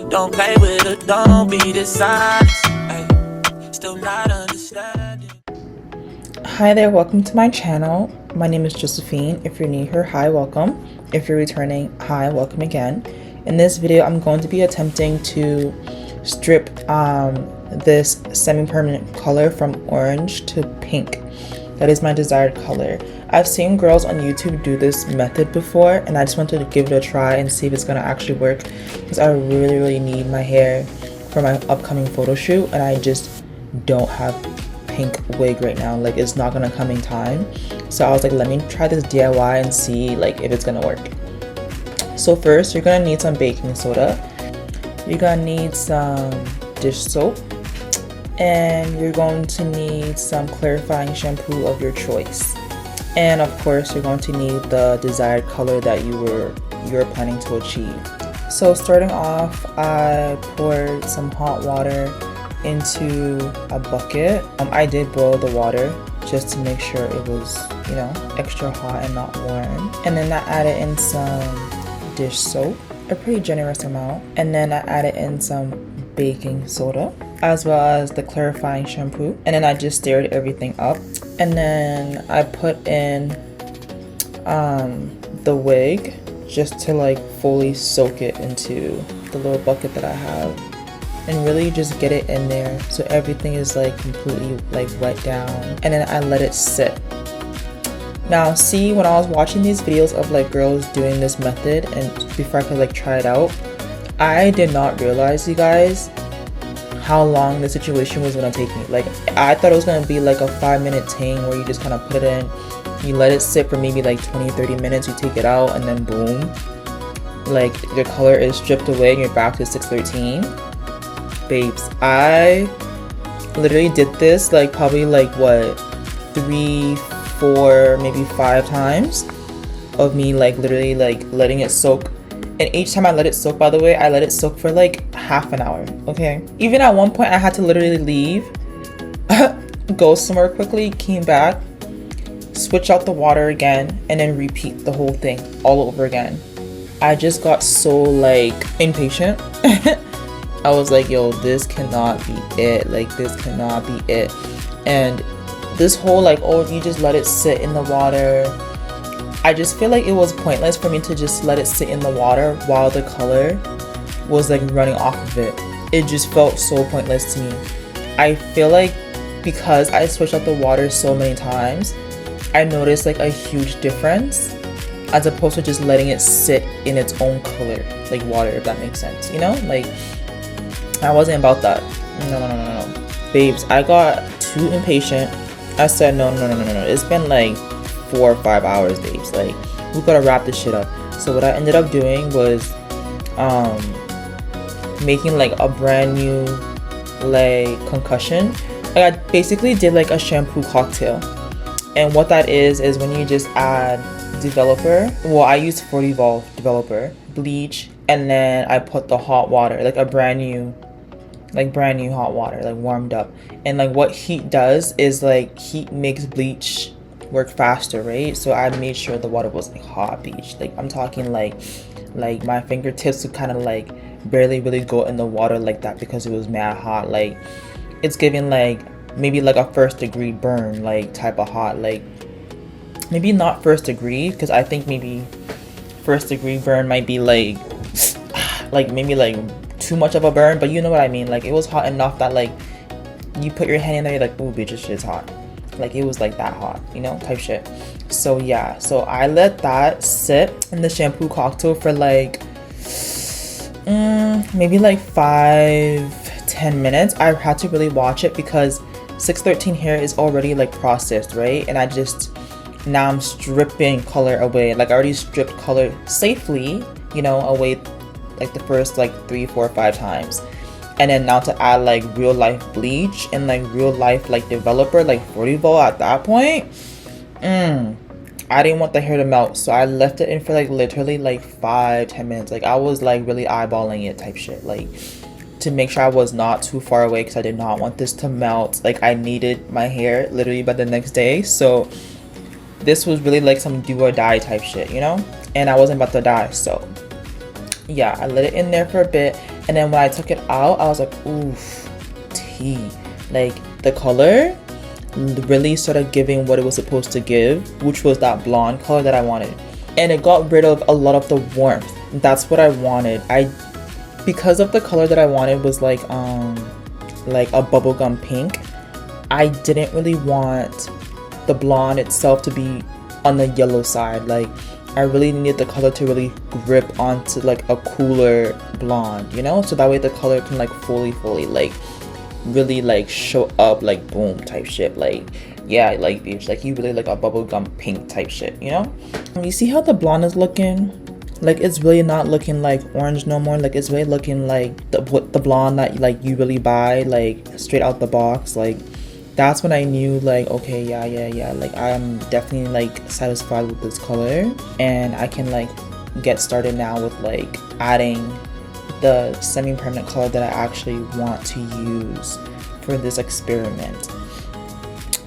Don't play with it, don't be dishonest. Ay, still not understanding. Hi there, welcome to my channel. My name is Josephine. If you're new here, hi, welcome. If you're returning, hi, welcome again. In this video, I'm going to be attempting to strip this semi-permanent color from orange to pink. That is my desired color. I've seen girls on YouTube do this method before, and I just wanted to give it a try and see if it's gonna actually work, because I really need my hair for my upcoming photo shoot, and I just don't have pink wig right now. Like, it's not gonna come in time. So I was like, let me try this DIY and see like if it's gonna work. So first, you're gonna need some baking soda. You're gonna need some dish soap, and you're going to need some clarifying shampoo of your choice. And of course, you're going to need the desired color that you're planning to achieve. So starting off, I poured some hot water into a bucket. I did boil the water just to make sure it was, extra hot and not warm. And then I added in some dish soap, a pretty generous amount. And then I added in some baking soda, as well as the clarifying shampoo. And then I just stirred everything up. And then I put in the wig just to like fully soak it into the little bucket that I have, and really just get it in there so everything is like completely like wet down. And then I let it sit. Now see, when I was watching these videos of like girls doing this method, and before I could like try it out, I did not realize, you guys, how long the situation was gonna take me. Like, I thought it was gonna be like a 5-minute thing where you just kind of put it in, you let it sit for maybe like 20-30 minutes, you take it out, and then boom, like your color is stripped away and you're back to 613. Babes, I literally did this like probably like what, 3, 4, maybe 5 times of me like literally like letting it soak. And each time I let it soak, by the way, I let it soak for like half an hour, okay? Even at one point I had to literally leave, go somewhere quickly, came back, switch out the water again, and then repeat the whole thing all over again. I just got so like impatient. I was like, yo, this cannot be it. Like, this cannot be it. And this whole like, oh, you just let it sit in the water, I just feel like it was pointless for me to just let it sit in the water while the color was like running off of it. It just felt so pointless to me. I feel like because I switched out the water so many times, I noticed like a huge difference, as opposed to just letting it sit in its own color, like water, if that makes sense, Like, I wasn't about that. No. Babes, I got too impatient. I said, no. It's been like 4 or 5 hours, babes. Like, we gotta wrap this shit up. So what I ended up doing was making like a brand new like concussion. Like, I basically did like a shampoo cocktail. And what that is when you just add developer. Well, I used 40 Evolve developer, bleach, and then I put the hot water, like a brand new hot water, like warmed up. And like what heat does is like heat makes bleach work faster, right? So I made sure the water was like hot bleach. Like, I'm talking like my fingertips would kind of like barely really go in the water like that, because it was mad hot. Like, it's giving like maybe like a 1st degree burn like type of hot. Like, maybe not 1st degree, because I think maybe 1st degree burn might be like maybe like too much of a burn, but you know what I mean. Like, it was hot enough that like you put your hand in there, you're like, oh bitch, this shit's hot. Like, it was like that hot, type shit. So yeah, so I let that sit in the shampoo cocktail for like maybe like 5-10 minutes. I had to really watch it because 613 hair is already like processed, right? And now I'm stripping color away. Like, I already stripped color safely, away like the first like 3, 4, 5 times. And then now to add like real life bleach and like real life like developer, like 40 volt at that point, I didn't want the hair to melt, so I left it in for like literally like 5-10 minutes. Like, I was like really eyeballing it type shit, like to make sure I was not too far away, because I did not want this to melt. Like, I needed my hair literally by the next day. So this was really like some do or die type shit, and I wasn't about to die. So yeah, I let it in there for a bit, and then when I took it out, I was like, oof, tea. Like the color really started giving what it was supposed to give, which was that blonde color that I wanted, and it got rid of a lot of the warmth. That's what I wanted. Because of the color that I wanted was like a bubblegum pink, I didn't really want the blonde itself to be on the yellow side. Like I really needed the color to really grip onto like a cooler blonde, you know, so that way the color can like fully like really like show up, like boom type shit. Like yeah, like bitch, like you really like a bubblegum pink type shit, you know. You see how the blonde is looking? Like it's really not looking like orange no more. Like it's really looking like the blonde that like you really buy like straight out the box. Like that's when I knew like, okay, yeah, like I'm definitely like satisfied with this color, and I can like get started now with like adding the semi-permanent color that I actually want to use for this experiment.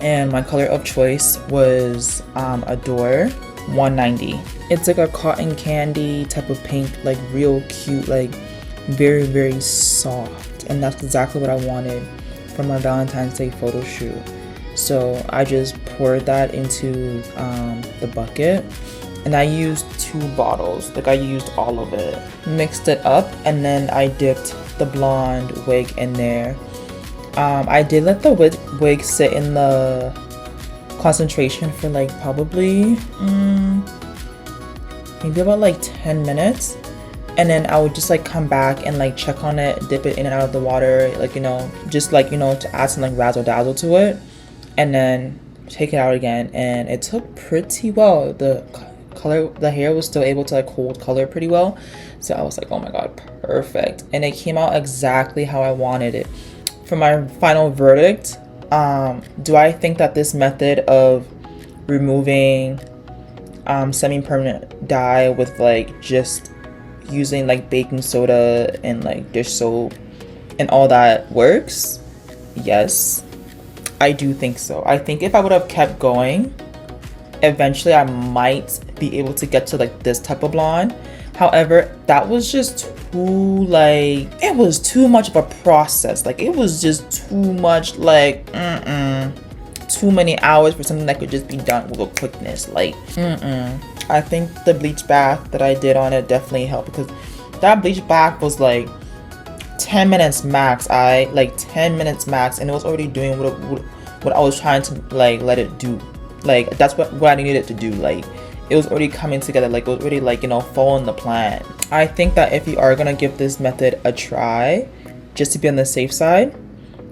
And my color of choice was Adore 190. It's like a cotton candy type of pink, like real cute, like very soft, and that's exactly what I wanted for my Valentine's Day photo shoot. So I just poured that into the bucket, and I used 2 bottles. Like I used all of it, mixed it up, and then I dipped the blonde wig in there. I did let the wig sit in the concentration for like probably maybe about like 10 minutes, and then I would just like come back and like check on it, dip it in and out of the water, like, you know, just like, you know, to add some like razzle dazzle to it, and then take it out again. And it took pretty well. The color, the hair was still able to like hold color pretty well, so I was like, oh my god, perfect. And it came out exactly how I wanted it. For my final verdict, do I think that this method of removing semi-permanent dye with like just using like baking soda and like dish soap and all that works? Yes, I do think so. I think if I would have kept going, eventually I might be able to get to like this type of blonde. However, that was just too like, it was too much of a process. Like it was just too much, like too many hours for something that could just be done with a quickness. Like I think the bleach bath that I did on it definitely helped, because that bleach bath was like 10 minutes max. 10 minutes max, and it was already doing what I was trying to like let it do. Like that's what I needed it to do. Like it was already coming together. Like it was already like, you know, following the plan. I think that if you are gonna give this method a try, just to be on the safe side,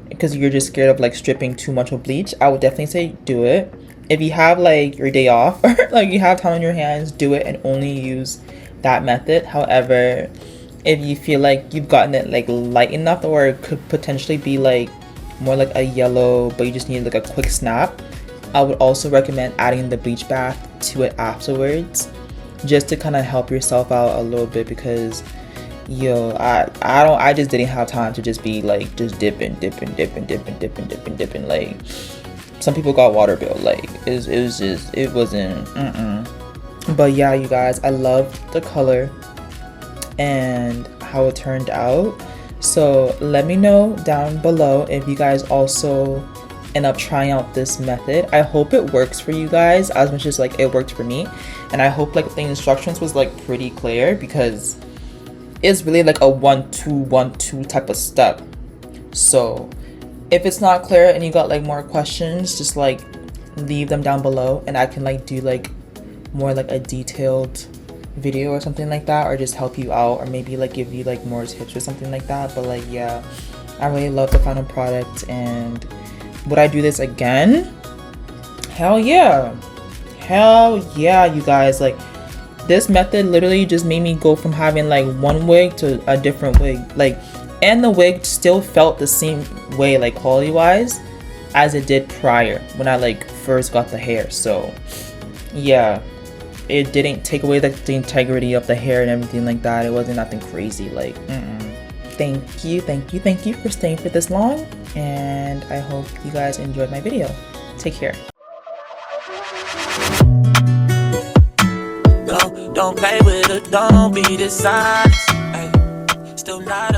because you're just scared of like stripping too much of bleach, I would definitely say do it. If you have like your day off or like you have time on your hands, do it and only use that method. However, if you feel like you've gotten it like light enough, or it could potentially be like more like a yellow, but you just need like a quick snap, I would also recommend adding the bleach bath to it afterwards, just to kind of help yourself out a little bit, because yo, I just didn't have time to just be like just dipping. Like some people got water bill. Like it wasn't. But yeah, you guys, I love the color and how it turned out. So let me know down below if you guys also end up trying out this method. I hope it works for you guys as much as like it worked for me, and I hope like the instructions was like pretty clear, because it's really like a 1-2-1-2 type of step. So if it's not clear and you got like more questions, just like leave them down below, and I can like do like more like a detailed video or something like that, or just help you out, or maybe like give you like more tips or something like that. But like, yeah, I really love the final product, and would I do this again? Hell yeah, you guys. Like this method literally just made me go from having like one wig to a different wig, like, and the wig still felt the same way, like quality wise, as it did prior when I like first got the hair. So yeah, it didn't take away the integrity of the hair and everything like that. It wasn't nothing crazy. Like thank you for staying for this long, and I hope you guys enjoyed my video. Take care. Go Don't play with her, don't be dishonest. Ay, still not